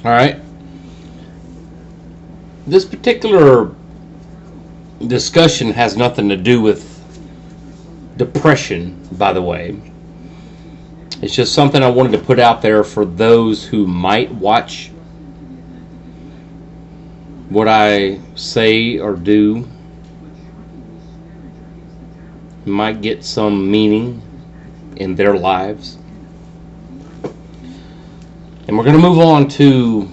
All right. This particular discussion has nothing to do with depression, by the way. It's just something I wanted to put out there for those who might watch what I say or do, might get some meaning in their lives. And we're going to move on to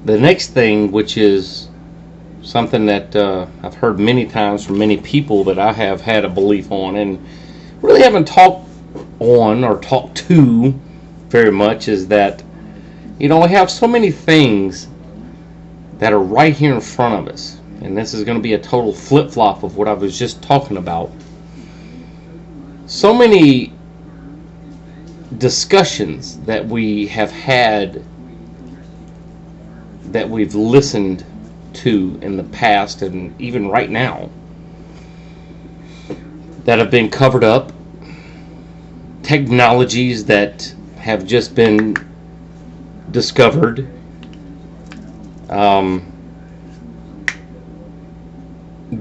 the next thing, which is something that I've heard many times from many people that I have had a belief on and really haven't talked on or talked to very much, is that, we have so many things that are right here in front of us. And this is going to be a total flip-flop of what I was just talking about. So many discussions that we have had, that we've listened to in the past and even right now, that have been covered up, technologies that have just been discovered,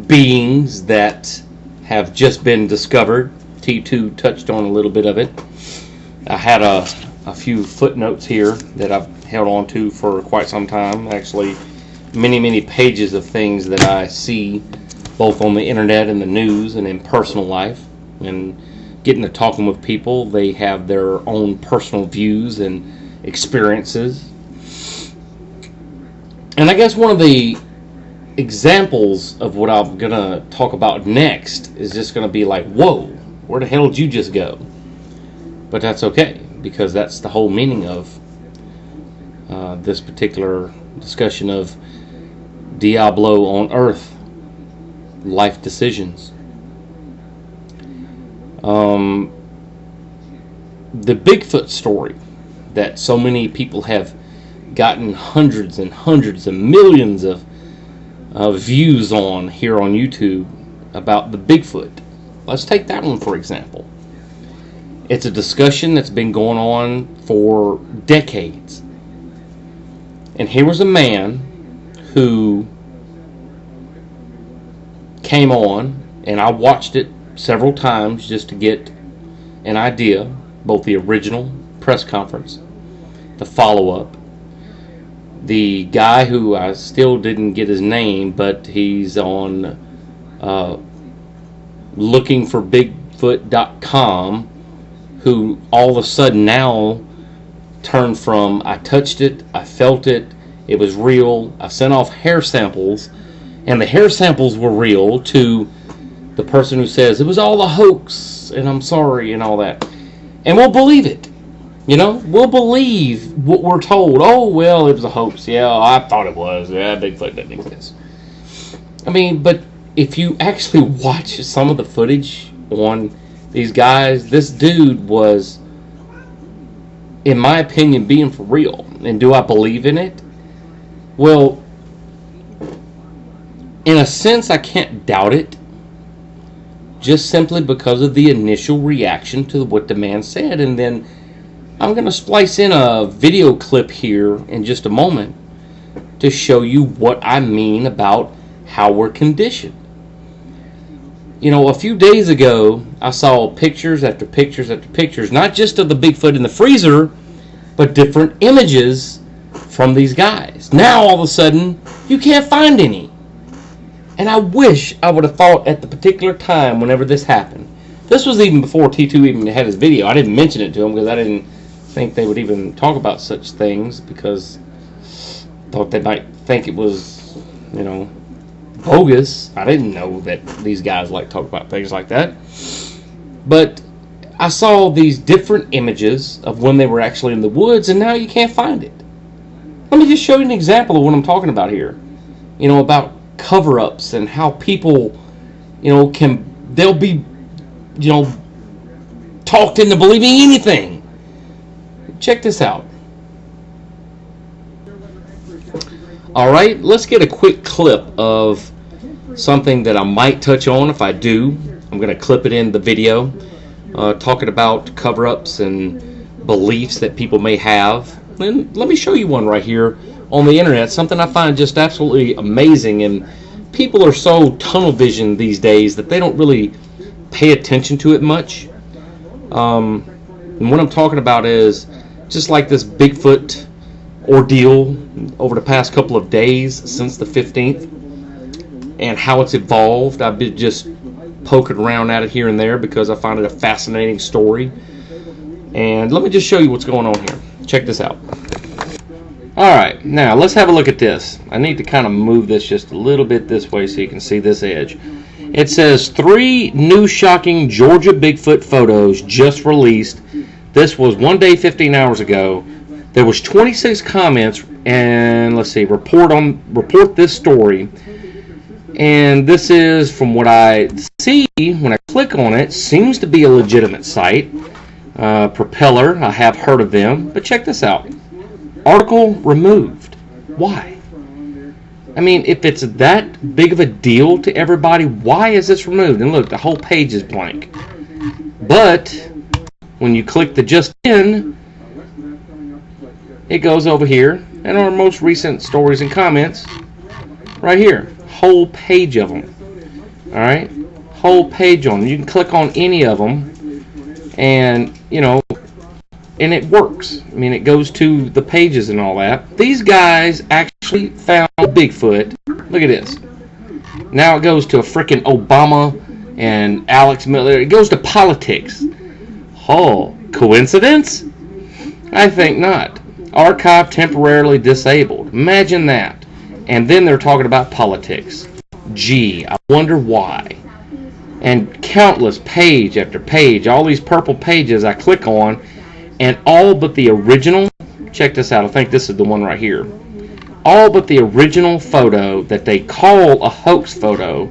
beings that have just been discovered. T2 touched on a little bit of it. I had a few footnotes here that I've held on to for quite some time. Actually, many pages of things that I see both on the internet and the news and in personal life. And getting to talking with people, they have their own personal views and experiences. And I guess one of the examples of what I'm going to talk about next is just going to be like, whoa, where the hell did you just go? But that's okay, because that's the whole meaning of this particular discussion of Diablo on Earth, life decisions. The Bigfoot story that so many people have gotten hundreds and hundreds and millions of views on here on YouTube about the Bigfoot. Let's take that one for example. It's a discussion that's been going on for decades. And here was a man who came on, and I watched it several times just to get an idea, both the original press conference, the follow-up, the guy who I still didn't get his name, but he's on lookingforbigfoot.com, who all of a sudden now turned from I touched it, I felt it, it was real, I sent off hair samples, and the hair samples were real, to the person who says it was all a hoax and I'm sorry and all that. And we'll believe it. We'll believe what we're told. Oh, well, it was a hoax. Yeah, I thought it was. Yeah, Bigfoot doesn't exist. But if you actually watch some of the footage on these guys, this dude was, in my opinion, being for real. And do I believe in it? Well, in a sense, I can't doubt it, just simply because of the initial reaction to what the man said. And then I'm going to splice in a video clip here in just a moment to show you what I mean about how we're conditioned. A few days ago, I saw pictures after pictures after pictures, not just of the Bigfoot in the freezer, but different images from these guys. Now, all of a sudden, you can't find any. And I wish I would have thought at the particular time whenever this happened. This was even before T2 even had his video. I didn't mention it to him because I didn't think they would even talk about such things, because I thought they might think it was, bogus. I didn't know that these guys like to talk about things like that. But I saw these different images of when they were actually in the woods, and now you can't find it. Let me just show you an example of what I'm talking about here. About cover-ups and how people, they'll be, talked into believing anything. Check this out. Alright, let's get a quick clip of something that I might touch on. If I do, I'm going to clip it in the video, talking about cover-ups and beliefs that people may have And let me show you one right here on the internet, something I find just absolutely amazing. And people are so tunnel vision these days that they don't really pay attention to it much. And what I'm talking about is just like this Bigfoot ordeal over the past couple of days since the 15th, and how it's evolved. I've been just poking around at it here and there because I find it a fascinating story. And let me just show you what's going on here. Check this out. Alright, now let's have a look at this. I need to kind of move this just a little bit this way so you can see this edge. It says 3 new shocking Georgia Bigfoot photos just released. This was 1 day, 15 hours ago. There was 26 comments, and let's see, report this story. And this is, from what I see when I click on it, seems to be a legitimate site. Propeller, I have heard of them, but check this out. Article removed. Why? I mean, if it's that big of a deal to everybody, why is this removed? And look, the whole page is blank. But when you click the just in, it goes over here, and our most recent stories and comments, right here, whole page of them. All right, whole page on them. You can click on any of them, and you know, and it works. I mean, it goes to the pages and all that. These guys actually found Bigfoot. Look at this. Now it goes to a freaking Obama and Alex Miller. It goes to politics. Oh, coincidence? I think not. Archive temporarily disabled. Imagine that. And then they're talking about politics. Gee, I wonder why. And countless page after page, all these purple pages I click on, and all but the original, check this out, I think this is the one right here. All but the original photo that they call a hoax photo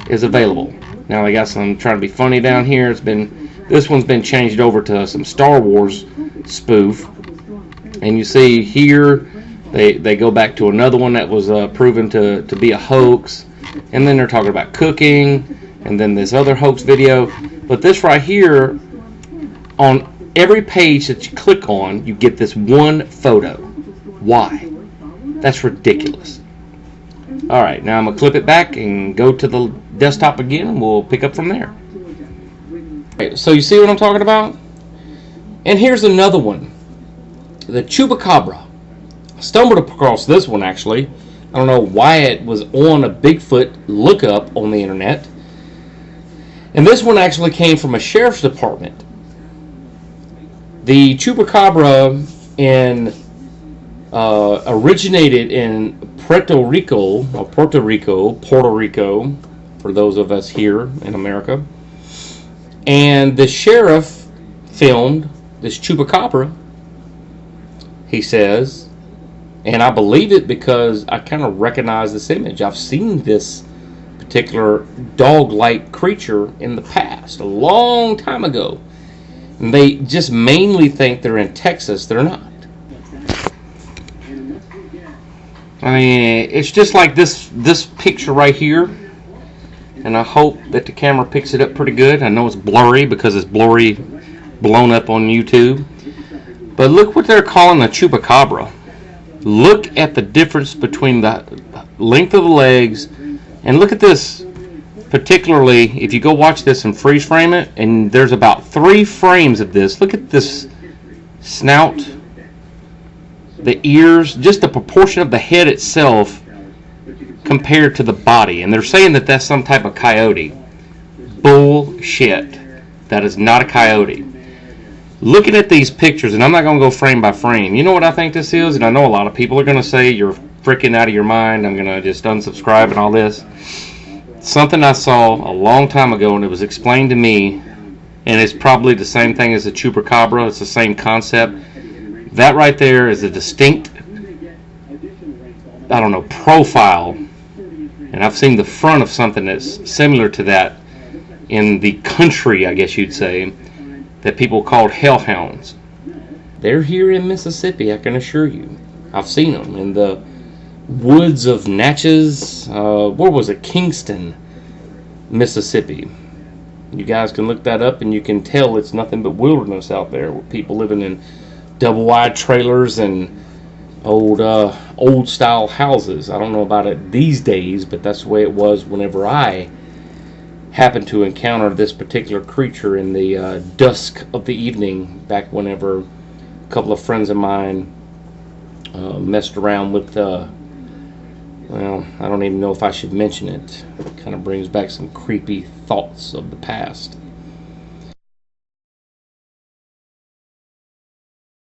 is available. Now they got some trying to be funny down here. This one's been changed over to some Star Wars spoof. And you see here, they go back to another one that was proven to be a hoax. And then they're talking about cooking, and then this other hoax video. But this right here, on every page that you click on, you get this one photo. Why? That's ridiculous. Alright, now I'm going to clip it back and go to the desktop again, and we'll pick up from there. Okay, so you see what I'm talking about? And here's another one. The Chupacabra. I stumbled across this one actually. I don't know why it was on a Bigfoot lookup on the internet. And this one actually came from a sheriff's department. The Chupacabra originated in Puerto Rico, for those of us here in America. And the sheriff filmed this Chupacabra, he says, and I believe it because I kind of recognize this image. I've seen this particular dog-like creature in the past, a long time ago. And they just mainly think they're in Texas. They're not. I mean, it's just like this picture right here. And I hope that the camera picks it up pretty good. I know it's blurry because it's blurry, blown up on YouTube. But look what they're calling a Chupacabra. Look at the difference between the length of the legs. And look at this. Particularly, if you go watch this and freeze frame it, and there's about 3 frames of this. Look at this snout, the ears, just the proportion of the head itself compared to the body. And they're saying that that's some type of coyote. Bullshit. That is not a coyote. Looking at these pictures, and I'm not going to go frame by frame. You know what I think this is? And I know a lot of people are going to say you're freaking out of your mind. I'm going to just unsubscribe and all this. Something I saw a long time ago, and it was explained to me, and it's probably the same thing as a Chupacabra. It's the same concept. That right there is a distinct, I don't know, profile. And I've seen the front of something that's similar to that in the country, I guess you'd say, that people called hellhounds. They're here in Mississippi, I can assure you. I've seen them in the woods of Natchez, where was it? Kingston, Mississippi. You guys can look that up and you can tell it's nothing but wilderness out there with people living in double wide trailers and old style houses. I don't know about it these days, but that's the way it was whenever I happened to encounter this particular creature in the dusk of the evening, back whenever a couple of friends of mine messed around with well, I don't even know if I should mention it. It kind of brings back some creepy thoughts of the past.